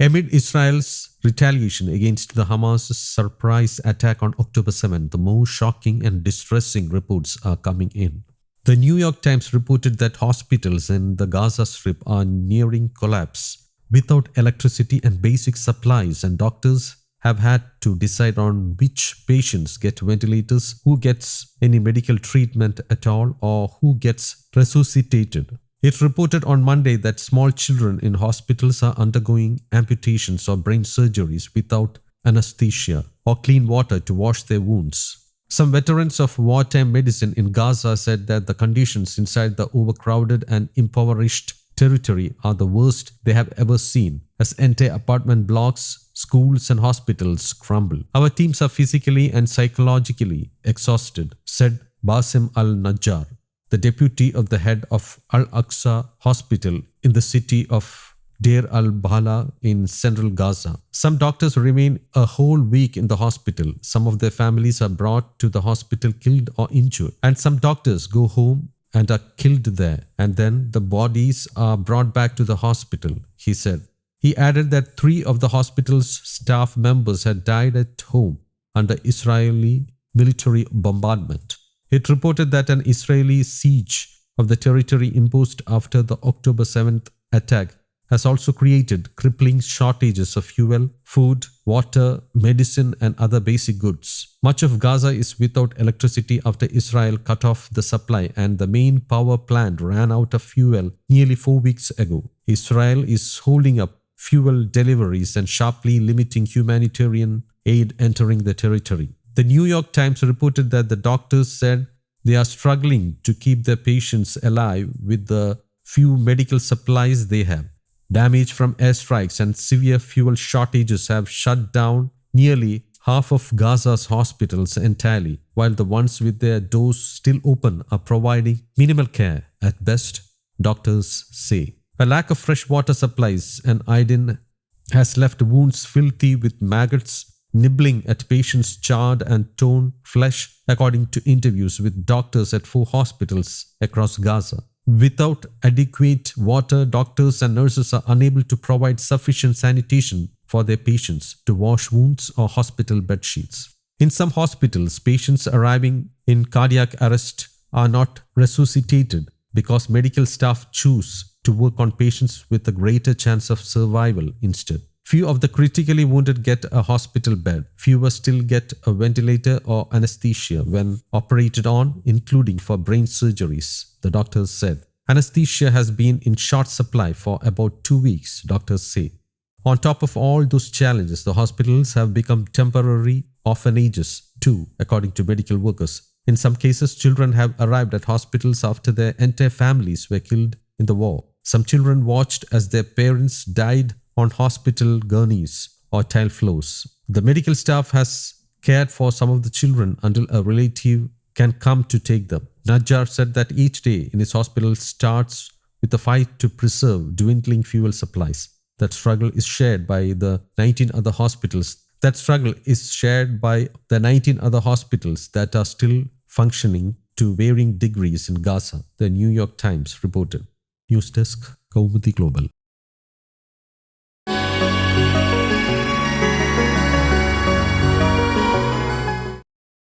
Amid Israel's retaliation against the Hamas surprise attack on October 7, the more shocking and distressing reports are coming in. The New York Times reported that hospitals in the Gaza Strip are nearing collapse without electricity and basic supplies, and doctors have had to decide on which patients get ventilators, who gets any medical treatment at all, or who gets resuscitated. It reported on Monday that small children in hospitals are undergoing amputations or brain surgeries without anesthesia or clean water to wash their wounds. Some veterans of wartime medicine in Gaza said that the conditions inside the overcrowded and impoverished territory are the worst they have ever seen, as entire apartment blocks, schools and hospitals crumble. Our teams are physically and psychologically exhausted, said Bassem al-Najjar, the deputy of the head of Al-Aqsa Hospital in the city of Deir al-Balah in central Gaza. Some doctors remain a whole week in the hospital. Some of their families are brought to the hospital killed or injured. And some doctors go home and are killed there. And then the bodies are brought back to the hospital, he said. He added that 3 of the hospital's staff members had died at home under Israeli military bombardment. It reported that an Israeli siege of the territory imposed after the October 7th attack has also created crippling shortages of fuel, food, water, medicine and other basic goods. Much of Gaza is without electricity after Israel cut off the supply, and the main power plant ran out of fuel nearly 4 weeks ago. Israel is holding up fuel deliveries and sharply limiting humanitarian aid entering the territory. The New York Times reported that the doctors said they are struggling to keep their patients alive with the few medical supplies they have. Damage from airstrikes and severe fuel shortages have shut down nearly half of Gaza's hospitals entirely, while the ones with their doors still open are providing minimal care at best, doctors say. A lack of fresh water supplies and iodine has left wounds filthy with maggots nibbling at patients' charred and torn flesh, according to interviews with doctors at 4 hospitals across Gaza. Without adequate water, doctors and nurses are unable to provide sufficient sanitation for their patients to wash wounds or hospital bedsheets. In some hospitals, patients arriving in cardiac arrest are not resuscitated because medical staff choose to work on patients with a greater chance of survival instead. Few of the critically wounded get a hospital bed. Fewer still get a ventilator or anesthesia when operated on, including for brain surgeries, the doctors said. Anesthesia has been in short supply for about 2 weeks, doctors say. On top of all those challenges, the hospitals have become temporary orphanages too, according to medical workers. In some cases, children have arrived at hospitals after their entire families were killed in the war. Some children watched as their parents died on hospital gurneys or tile floors. The medical staff has cared for some of the children until a relative can come to take them. Najjar said that each day in his hospital starts with a fight to preserve dwindling fuel supplies. That struggle is shared by the 19 other hospitals. That are still functioning to varying degrees in Gaza, the New York Times reported. News Desk, Kaumudy Global.